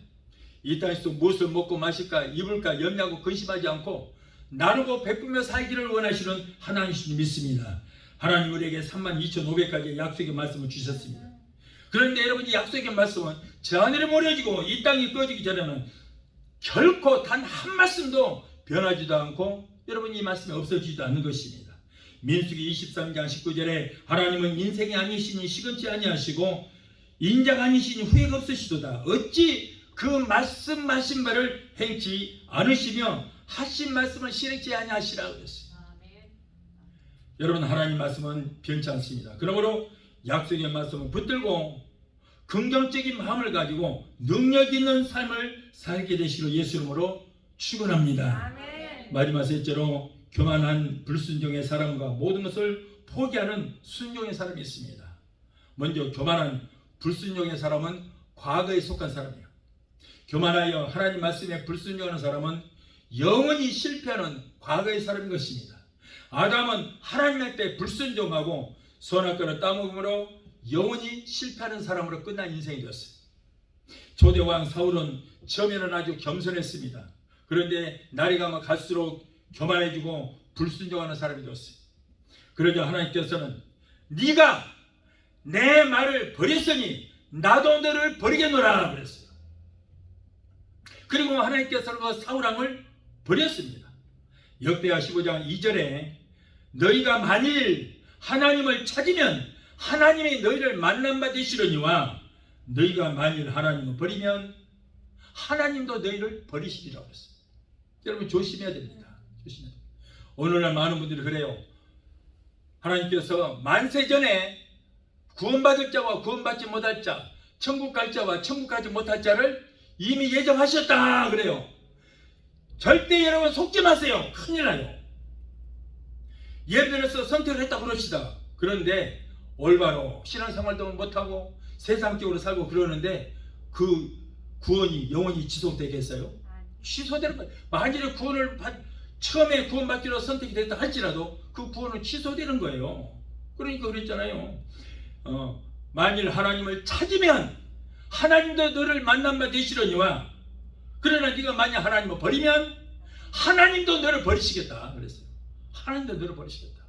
이 땅에서 무엇을 먹고 마실까 입을까 염려하고 근심하지 않고 나누고 베푸며 살기를 원하시는 하나님이신 믿습니다. 하나님 우리에게 32,500가지의 약속의 말씀을 주셨습니다. 그런데 여러분 이 약속의 말씀은 저 하늘에 모려지고 이 땅이 꺼지기 전에는 결코 단 한 말씀도 변하지도 않고 여러분 이 말씀이 없어지지도 않는 것입니다. 민수기 23장 19절에 하나님은 인생이 아니시니 시건치 아니하시고 인자가 아니시니 후회가 없으시도다. 어찌 그 말씀하신 바를 행치 않으시며 하신 말씀을 실행치 아니하시라 그랬어요. 여러분 하나님 말씀은 변치 않습니다. 그러므로 약속의 말씀은 붙들고 긍정적인 마음을 가지고 능력 있는 삶을 살게 되시기로 예수 이름으로 축원합니다. 마지막 셋째로 교만한 불순종의 사람과 모든 것을 포기하는 순종의 사람이 있습니다. 먼저 교만한 불순종의 사람은 과거에 속한 사람이에요. 교만하여 하나님 말씀에 불순종하는 사람은 영원히 실패하는 과거의 사람인 것입니다. 아담은 하나님한테 불순종하고 선악과를 따먹음으로 영원히 실패하는 사람으로 끝난 인생이 되었어요. 초대왕 사울은 처음에는 아주 겸손했습니다. 그런데 날이 가면 갈수록 교만해지고 불순종하는 사람이 되었어요. 그러자 하나님께서는 네가 내 말을 버렸으니 나도 너를 버리겠노라 그랬어요. 그리고 하나님께서는 그 사울왕을 버렸습니다. 역대하 15장 2절에 너희가 만일 하나님을 찾으면 하나님이 너희를 만난 바 되시려니와 너희가 만일 하나님을 버리면 하나님도 너희를 버리시리라고 했어요. 여러분 조심해야 됩니다. 조심해야 됩니다. 오늘날 많은 분들이 그래요. 하나님께서 만세전에 구원받을 자와 구원받지 못할 자, 천국 갈 자와 천국 가지 못할 자를 이미 예정하셨다 그래요. 절대 여러분 속지 마세요. 큰일 나요. 예를 들어서 선택을 했다고 그럽시다. 그런데 올바로 신앙생활도 못하고 세상적으로 살고 그러는데 그 구원이 영원히 지속되겠어요? 취소되는 거예요. 만일에 처음에 구원받기로 선택이 됐다 할지라도 그 구원은 취소되는 거예요. 그러니까 그랬잖아요. 만일 하나님을 찾으면 하나님도 너를 만난 바 되시려니와 그러나 네가 만약 하나님을 버리면 하나님도 너를 버리시겠다 그랬어요. 하나님도 너를 버리시겠다.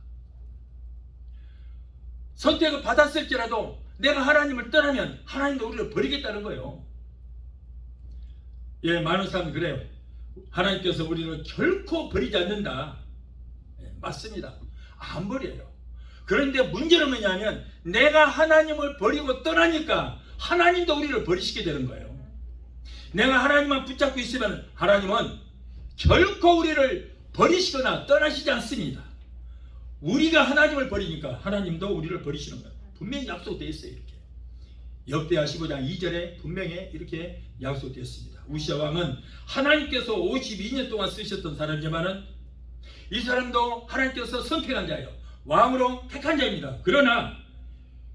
선택을 받았을지라도 내가 하나님을 떠나면 하나님도 우리를 버리겠다는 거예요. 예, 많은 사람이 그래요. 하나님께서 우리를 결코 버리지 않는다. 예, 맞습니다. 안 버려요. 그런데 문제는 뭐냐면 내가 하나님을 버리고 떠나니까 하나님도 우리를 버리시게 되는 거예요. 내가 하나님만 붙잡고 있으면 하나님은 결코 우리를 버리시거나 떠나시지 않습니다. 우리가 하나님을 버리니까 하나님도 우리를 버리시는 거예요. 분명히 약속되어 있어요. 이렇게 역대하 15장 2절에 분명히 이렇게 약속되었습니다. 우시아 왕은 하나님께서 52년 동안 쓰셨던 사람이지만은 이 사람도 하나님께서 선택한 자예요. 왕으로 택한 자입니다. 그러나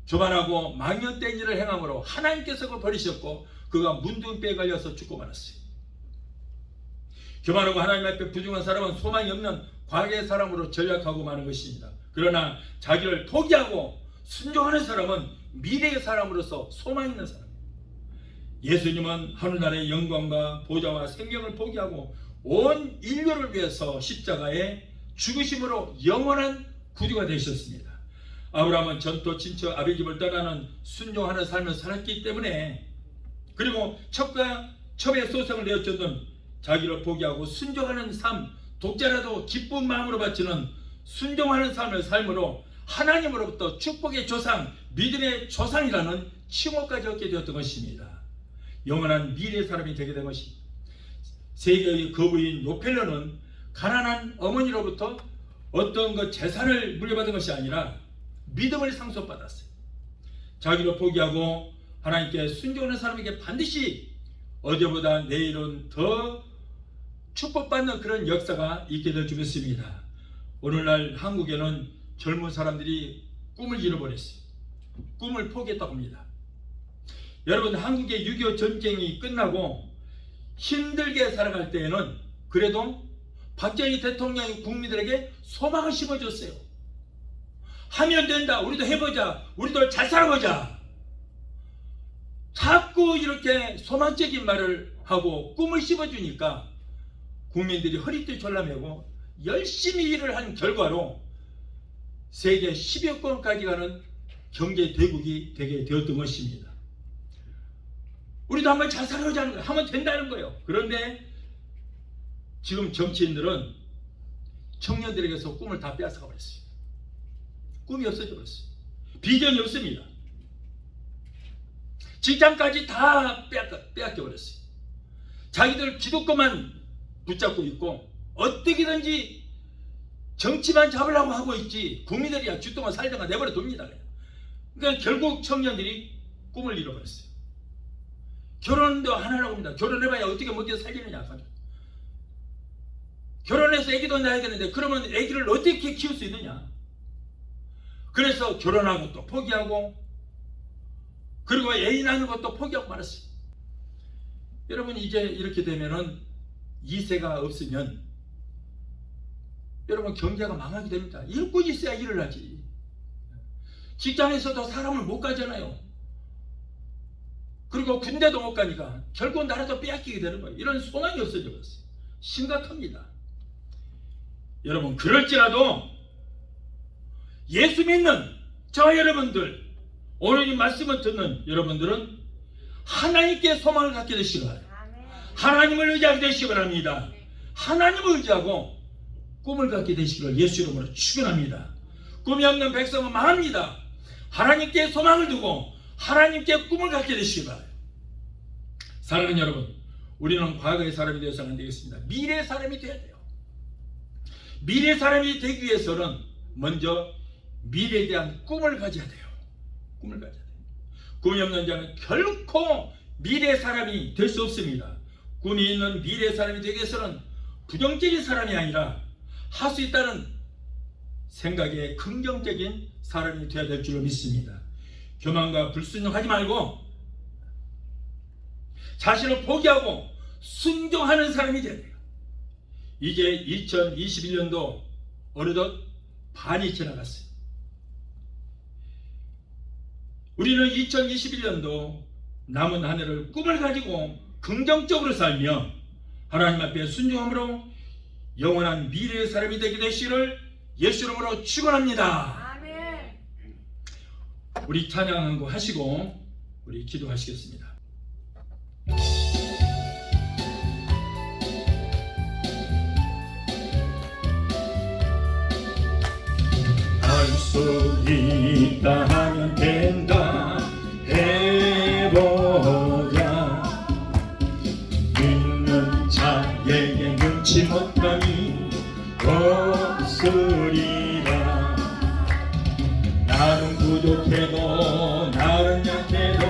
교만하고 망령된 일을 행함으로 하나님께서 그를 버리셨고 그가 문둥병에 걸려서 죽고 말았어요. 교만하고 하나님 앞에 부정한 사람은 소망이 없는 과거의 사람으로 전락하고 마는 것입니다. 그러나 자기를 포기하고 순종하는 사람은 미래의 사람으로서 소망 있는 사람. 예수님은 하늘나라의 영광과 보좌와 생명을 포기하고 온 인류를 위해서 십자가에 죽으심으로 영원한 구주가 되셨습니다. 아브라함은 전토 친척 아비 집을 떠나는 순종하는 삶을 살았기 때문에 그리고 첩의 소생을 내어줬던 자기를 포기하고 순종하는 삶, 독자라도 기쁜 마음으로 바치는 순종하는 삶을 삶으로 하나님으로부터 축복의 조상, 믿음의 조상이라는 칭호까지 얻게 되었던 것입니다. 영원한 미래의 사람이 되게 된 것입니다. 세계의 거부인 로펠러는 가난한 어머니로부터 어떤 재산을 물려받은 것이 아니라 믿음을 상속받았어요. 자기를 포기하고 하나님께 순종하는 사람에게 반드시 어제보다 내일은 더 축복받는 그런 역사가 있게 될 줄 믿습니다. 오늘날 한국에는 젊은 사람들이 꿈을 잃어버렸어요. 꿈을 포기했다고 합니다. 여러분, 한국의 6.25 전쟁이 끝나고 힘들게 살아갈 때에는 그래도 박정희 대통령이 국민들에게 소망을 심어줬어요. 하면 된다. 우리도 해보자. 우리도 잘 살아보자. 자꾸 이렇게 소망적인 말을 하고 꿈을 심어주니까 국민들이 허리띠 졸라매고 열심히 일을 한 결과로 세계 10여권까지 가는 경제 대국이 되게 되었던 것입니다. 우리도 한번 잘 살아보자는 거예요. 하면 된다는 거예요. 그런데 지금 정치인들은 청년들에게서 꿈을 다 빼앗아가 버렸어요. 꿈이 없어져 버렸어요. 비전이 없습니다. 직장까지 다 빼앗겨 버렸어요. 자기들 기득권만 붙잡고 있고 어떻게든지 정치만 잡으려고 하고 있지 국민들이야 주동안 살다가 내버려 둡니다. 그러니까 결국 청년들이 꿈을 잃어버렸어요. 결혼도 안 하려고 합니다. 결혼해봐야 어떻게 먹여 살리느냐. 결혼해서 애기도 낳아야 되는데 그러면 애기를 어떻게 키울 수 있느냐. 그래서 결혼하고 또 포기하고 그리고 애 낳는 것도 포기하고 말았어요. 여러분, 이제 이렇게 되면은 2세가 없으면 여러분 경제가 망하게 됩니다. 일꾼이 있어야 일을 하지. 직장에서도 사람을 못 가잖아요. 그리고 군대도 못 가니까 결국 나라도 빼앗기게 되는 거예요. 이런 소망이 없어져 버렸어요. 심각합니다. 여러분, 그럴지라도 예수 믿는 저와 여러분들, 오늘 이 말씀을 듣는 여러분들은 하나님께 소망을 갖게 되시기 바랍니다. 하나님을 의지하게 되시기 바랍니다. 하나님을 의지하고 꿈을 갖게 되시기를 예수 이름으로 축원합니다. 꿈이 없는 백성은 망합니다. 하나님께 소망을 두고 하나님께 꿈을 갖게 되시기 바랍니다. 사랑하는 여러분, 우리는 과거의 사람이 되어서는 안 되겠습니다. 미래의 사람이 되어야 돼요. 미래의 사람이 되기 위해서는 먼저 미래에 대한 꿈을 가져야 돼요. 꿈을 가져야 돼요. 꿈이 없는 자는 결코 미래의 사람이 될 수 없습니다. 꿈이 있는 미래의 사람이 되기 위해서는 부정적인 사람이 아니라 할 수 있다는 생각에 긍정적인 사람이 되어야 될 줄 믿습니다. 교만과 불순종하지 말고 자신을 포기하고 순종하는 사람이 되어야 돼요. 이제 2021년도 어느덧 반이 지나갔어요. 우리는 2021년도 남은 한 해를 꿈을 가지고 긍정적으로 살며 하나님 앞에 순종함으로 영원한 미래의 사람이 되게 되시기를 예수 이름으로 축원합니다. 아멘. 우리 찬양한 거 하시고 우리 기도하시겠습니다. 할 수 있다 하면 된다 해보자. 믿는 자에게 눈치 못함이 없으리라. 나는 부족해도 나는 약해도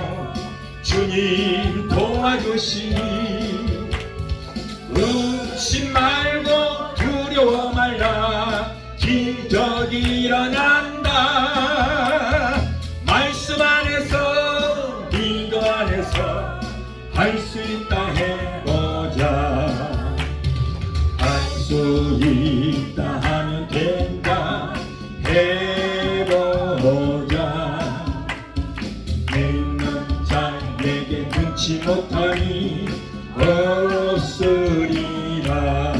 주님 도와주시니 의심 말고 두려워 말라. 기적이 일어난다. 말씀 안에서 믿음 안에서 할 수 있다 해보자. 할 수 있다 하면 된다 해보자. 믿는 자에게 눈치 못하니 없으리라.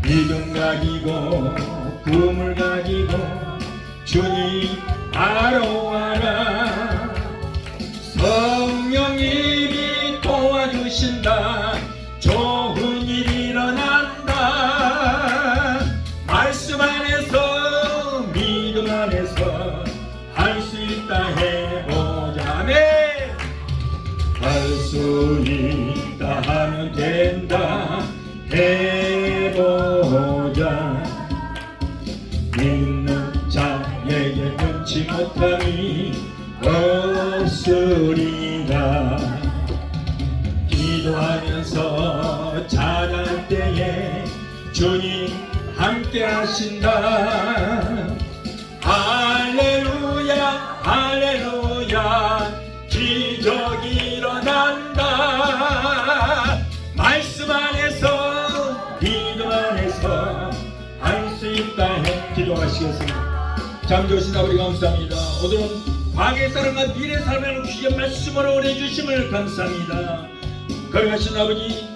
믿음 가지고 꿈을 가지고 주님 바라와라. 성령님이 도와주신다. 좋은 일이 일어난다. 말씀 안에서 믿음 안에서 할 수 있다 해보자. 아멘. 할 수 있다 하면 된다 해보자. 믿는 자에게 못함이 없으리라. 기도하면서 찬양 때에 주님 함께 하신다. 할렐루야 할렐루야 기적이 일어난다. 말씀 안에서 믿음 안에서 할 수 있다 해 기도하시겠습니다. 잠조신 아버지 감사합니다. 오늘은 과거의 사랑과 미래의 사랑을 귀한 말씀으로 은혜 주심을 감사합니다. 거룩하신 아버지,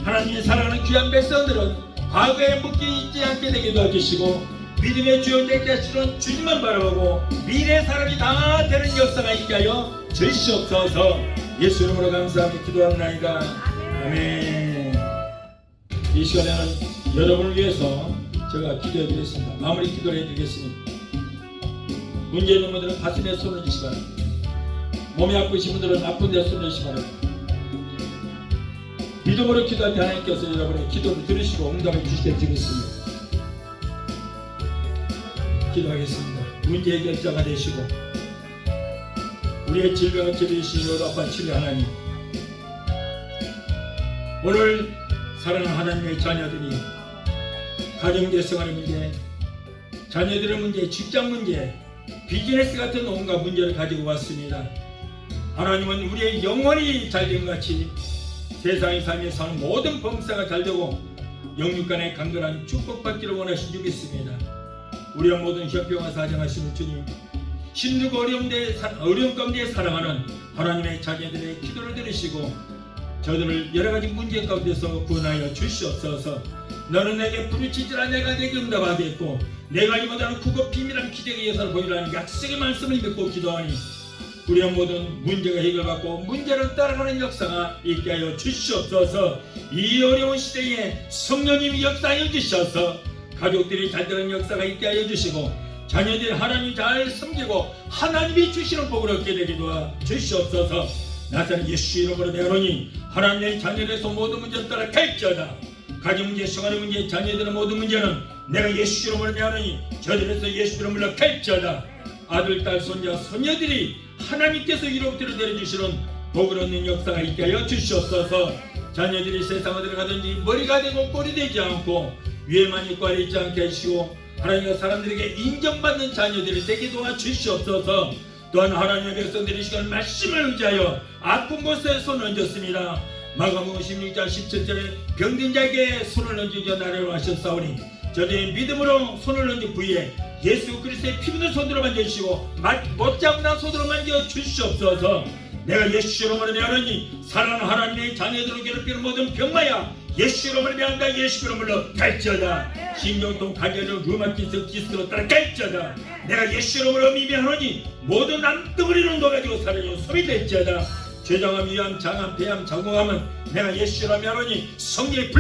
하나님의 사랑하는 귀한 백성들은 과거에 묶여 있지 않게 되게 도와주시고 믿음의 주요 되게 하시는 주님만 바라보고 미래의 사람이 다 되는 역사가 있게 하여 주시옵소서. 예수 이름으로 감사하며 기도합나이다. 아멘. 이 시간에는 여러분을 위해서 제가 기도해 드리겠습니다. 마무리 기도를 해드리겠습니다. 문제 있는 분들은 가슴에 손을 주시기 바랍니다. 몸이 아프신 분들은 아픈 데 손을 주시기 바랍니다. 믿음으로 기도할 때 하나님께서 여러분의 기도를 들으시고 응답을 주시게 되겠습니다. 기도하겠습니다. 문제 해결자가 되시고 우리의 질병을 치료해주신 여러 아빠 치료 하나님, 오늘 사랑하는 하나님의 자녀들이 가정대 생활의 문제, 자녀들의 문제, 직장 문제, 비즈니스 같은 온갖 문제를 가지고 왔습니다. 하나님은 우리의 영혼이 잘된 같이 세상의 삶에 사는 모든 범사가 잘되고 영육간의 강건한 축복받기를 원하신 줄 믿습니다. 우리의 모든 협병과 사정하시는 주님, 힘들고 어려움 가운데 사랑하는 하나님의 자녀들의 기도를 들으시고 저들을 여러가지 문제 가운데서 구원하여 주시옵소서. 너는 내게 부르짖으라 내가 내게 응답하겠고 내가 이보다는 크고 비밀한 기적의 예사를 보이라는 약속의 말씀을 믿고 기도하니 우리의 모든 문제가 해결받고 문제를 따라가는 역사가 있게 하여 주시옵소서. 이 어려운 시대에 성령님이 역사하여 주셔서 가족들이 잘 되는 역사가 있게 하여 주시고 자녀들이 하나님 잘 섬기고 하나님이 주시는 복을 얻게 되게 도와 주시옵소서. 나사렛 예수 이름으로 내오니 하나님의 자녀들에서 모든 문제를 따라 갈지어다. 가정 문제, 생활의 문제, 자녀들의 모든 문제는 내가 예수 이름으로 내오니 저들에서 예수 이름으로 갈지어다. 아들, 딸, 손자, 손녀들이 하나님께서 위로부터 내려주시는 복을 얻는 역사가 있게 하여 주시옵소서. 자녀들이 세상 어디를 가든지 머리가 되고 꼴이 되지 않고 위에만 있고 아래 있지 않게 하시고 하나님과 사람들에게 인정받는 자녀들이 되게 도와주시옵소서. 또한 하나님의 백성들이 시간 말씀을 의지하여 아픈 곳에 손을 얹었습니다. 마가복음 16장 17절에 병든 자에게 손을 얹으며 나라로 하셨사오니 저들의 믿음으로 손을 얹은 부위에 예수 그리스도의 피부는 손으로 만져주시고 못지않은 손으로 만져주시옵소서. 내가 예수 이름으로 내하노니 사랑하는 하나님의 자녀들을 괴롭히는 모든 병마야 예수 이름으로 내한다. 예수 이름으로 갈지어다. 신경통, 가려운 류마티스, 디스크로 따라 갈지어다. 내가 예수 이름으로 미미하노니 모든 남덩어리를 놓아가지고 사라지고 소리 될지어다. 췌장암, 위암, 장암, 폐암, 자궁암은 내가 예수 이름으로 하노니 성령의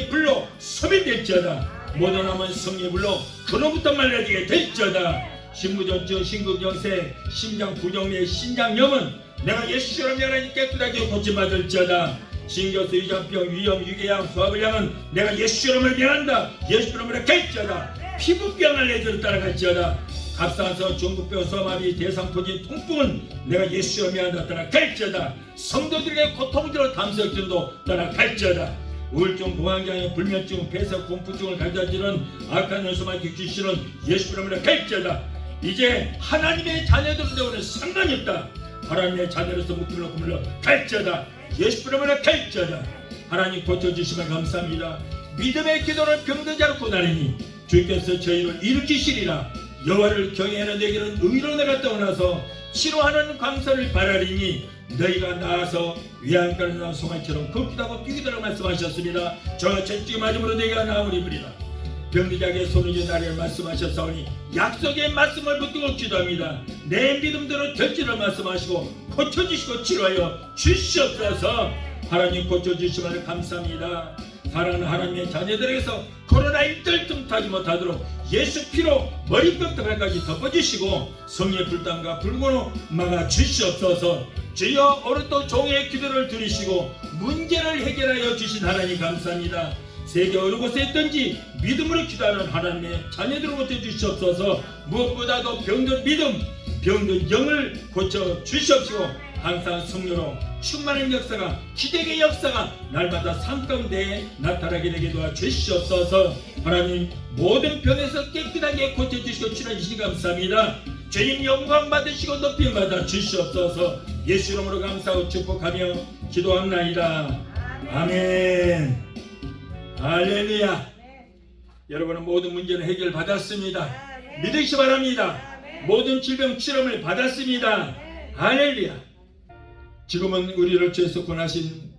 불로 소리 될지어다. 모든 암은 성령의 불로 그로부터 말라지게 될지어다. 신부전증, 심근경색, 심장 부정맥, 신장염은 내가 예수 이름으로 하노니 깨끗하게 고침받을지어다. 신경수, 위장병, 위염, 유궤양, 소화불량은 내가 예수 이름을 명한다. 예수 이름으로 갈지어다. 피부병을 내주로 따라갈지어다. 갑상선, 중국병, 소아마비, 대상포진, 통풍은 내가 예수 이름을 명한다. 따라갈지어다. 성도들에게 고통스러운 담석증도 따라갈지어다. 우울증, 공황장애, 불면증, 폐쇄, 공포증을 가져다주는 악한 연수만 주시는 예수 이름으로 갈지어다. 이제 하나님의 자녀들은 되고는 상관이 없다. 하나님의 자녀로서 묶임을 구물러 갈지어다. 예수 이름으로 갈지어다. 하나님 고쳐주시면 감사합니다. 믿음의 기도를 병든 자로 구하리니 주께서 저희를 일으키시리라. 여호와를 경외하는 내게는 의로 내가 떠나서 치료하는 광선을 바라리니 너희가 나아서 외양간을 나온 송아지처럼 걷기도 하고 뛰기도록 말씀하셨습니다. 저가 채찍 맞음으로 너희가 나으리리라. 병리자에게 손을 쥐어 나를 말씀하셨사오니 약속의 말씀을 붙들고 기도합니다. 내 믿음대로 될지를 말씀하시고 고쳐주시고 치료하여 주시옵소서. 하나님 고쳐주시면 감사합니다. 사랑하는 하나님의 자녀들에게서 코로나 일들쯤 타지 못하도록 예수 피로 머리끝부터 발까지 덮어주시고 성령의 불담과 불구로 막아주시옵소서. 주여 오늘도 종의 기도를 들으시고 문제를 해결하여 주신 하나님 감사합니다. 세계 어느 곳에 있든지 믿음으로 기도하는 하나님의 자녀들을 고쳐주시옵소서. 무엇보다도 병든 믿음, 병든 영을 고쳐주시옵시고 항상 성령으로 충만한 역사가, 기적의 역사가 날마다 삶 가운데 나타나게 되게 도와주시옵소서. 하나님 모든 병에서 깨끗하게 고쳐주시고 치료해주시니 감사합니다. 주님 영광 받으시고 높임 받아 주시옵소서. 예수 이름으로 감사하고 축복하며 기도합나이다. 아멘. 할렐루야. 여러분은 모든 문제는 해결받았습니다. 믿으시 바랍니다. 모든 질병 치료를 받았습니다. 할렐루야. 지금은 우리를 죄에서 구원하신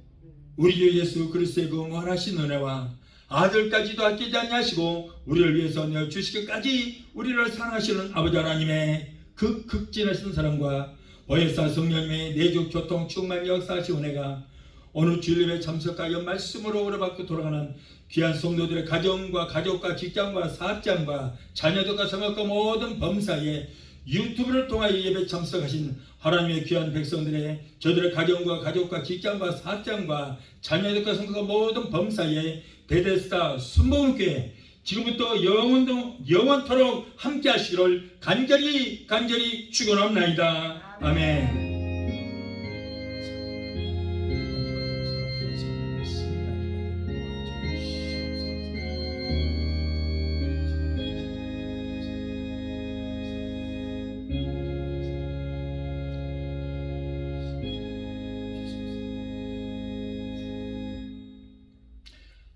우리 주 예수 그리스도의 그 무한하신 은혜와 아들까지도 아끼지 아니하시고 우리를 위해서 내어주시기까지 우리를 사랑하시는 아버지 하나님의 그 극진하신 사랑과 보혜사 성령님의 내적 교통 충만 역사하신 은혜가 오늘 주일예배 참석하여 말씀으로 오래받고 돌아가는 귀한 성도들의 가정과 가족과 직장과 사업장과 자녀들과 성악과 모든 범사에 유튜브를 통하여 예배 참석하신 하나님의 귀한 백성들의 저들의 가정과 가족과 직장과 사업장과 자녀들과 성도가 모든 범사에 베데스다 순복음교회 지금부터 영원토록 함께 하시기를 간절히 축원합나이다. 아멘.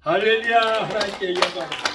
할렐루야. 하나님께 영광.